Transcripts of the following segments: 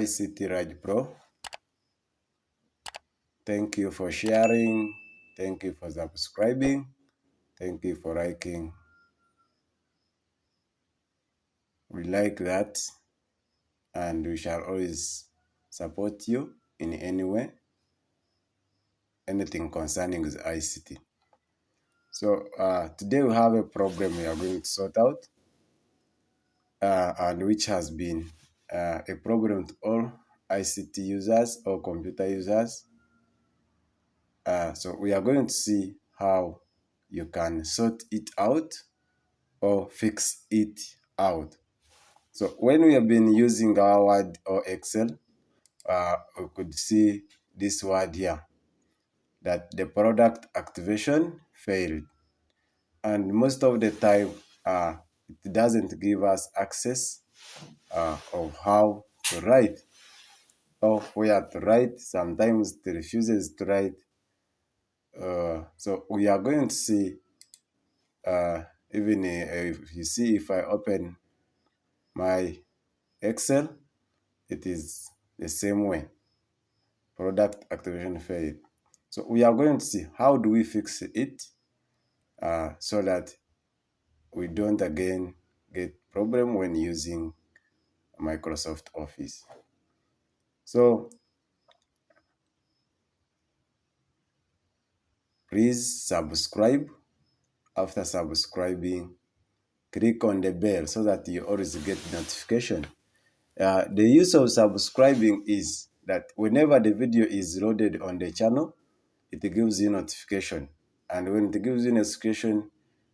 ICT Raj Pro. Thank you for sharing. Thank you for subscribing. Thank you for liking. We like that, and we shall always support you in any way, anything concerning the ICT. So today we have a problem we are going to sort out, and which has been a problem to all ICT users or computer users. So we are going to see how you can sort it out or fix it out. So when we have been using our Word or Excel, we could see this word here, that the product activation failed. And most of the time, it doesn't give us access of how to write or where to write. Sometimes it refuses to write. So we are going to see, even if you see, if I open my Excel, it is the same way. Product activation failed. So we are going to see how do we fix it so that we don't again get problem when using Microsoft Office. So please subscribe. After subscribing, click on the bell so that you always get notification. The use of subscribing is that whenever the video is loaded on the channel, it gives you notification. And when it gives you notification,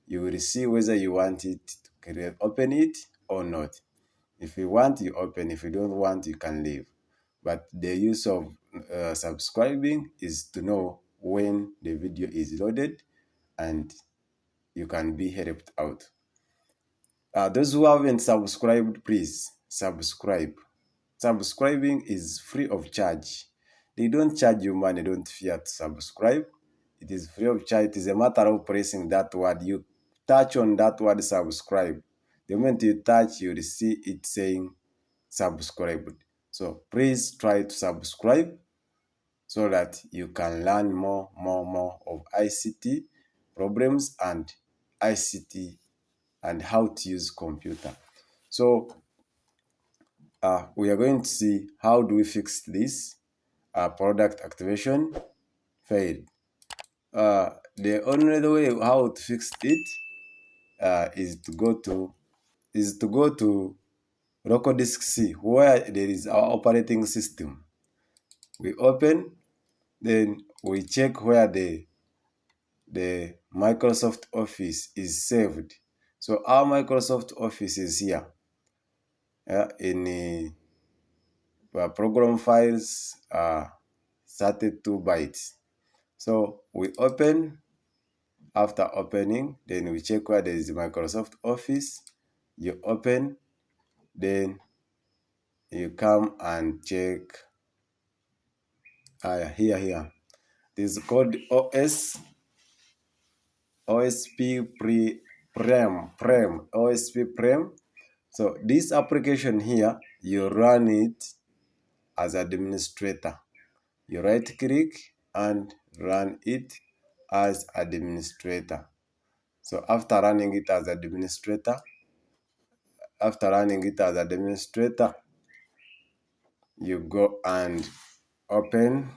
you will see whether you want it to open it or not. If you want, you open. If you don't want, you can leave. But the use of subscribing is to know when the video is loaded and you can be helped out. Those who haven't subscribed, please subscribe. Subscribing is free of charge. They don't charge you money, don't fear to subscribe. It is free of charge. It is a matter of pressing that word. You touch on that word, subscribe. The moment you touch, you will see it saying subscribed. So please try to subscribe so that you can learn more of ICT problems and ICT and how to use computer. So we are going to see how do we fix this product activation failed. The only way how to fix it is to go to local disk C, where there is our operating system. We open, then we check where the Microsoft Office is saved. So our Microsoft Office is here in program files 32 bytes. So we open. After opening, then we check where there is Microsoft Office. You open, then you come and check here. This is called OSP Prem. So this application here, you run it as administrator. You right click and run it as administrator. So after running it as administrator, you go and open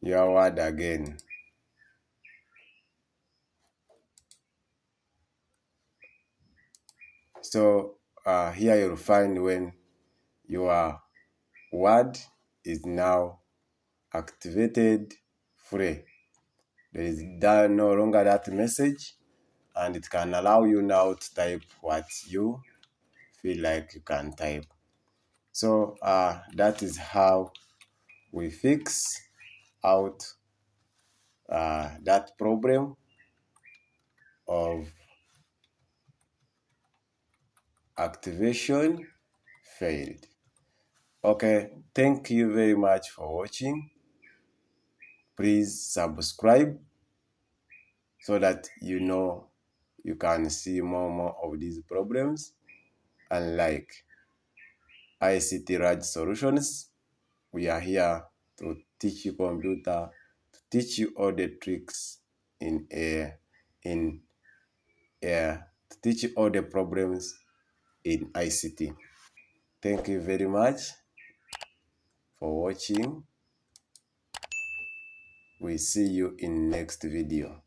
your Word again. So here you'll find when your Word is now activated free. There is no longer that message, and it can allow you now to type what you feel like you can type. So that is how we fix out that problem of activation failed. Okay, thank you very much for watching. Please subscribe so that you can see more of these problems, and like. ICT Raj Solutions. We are here to teach you computer, to teach you all the tricks to teach you all the problems in ICT. Thank you very much for watching. We see you in next video.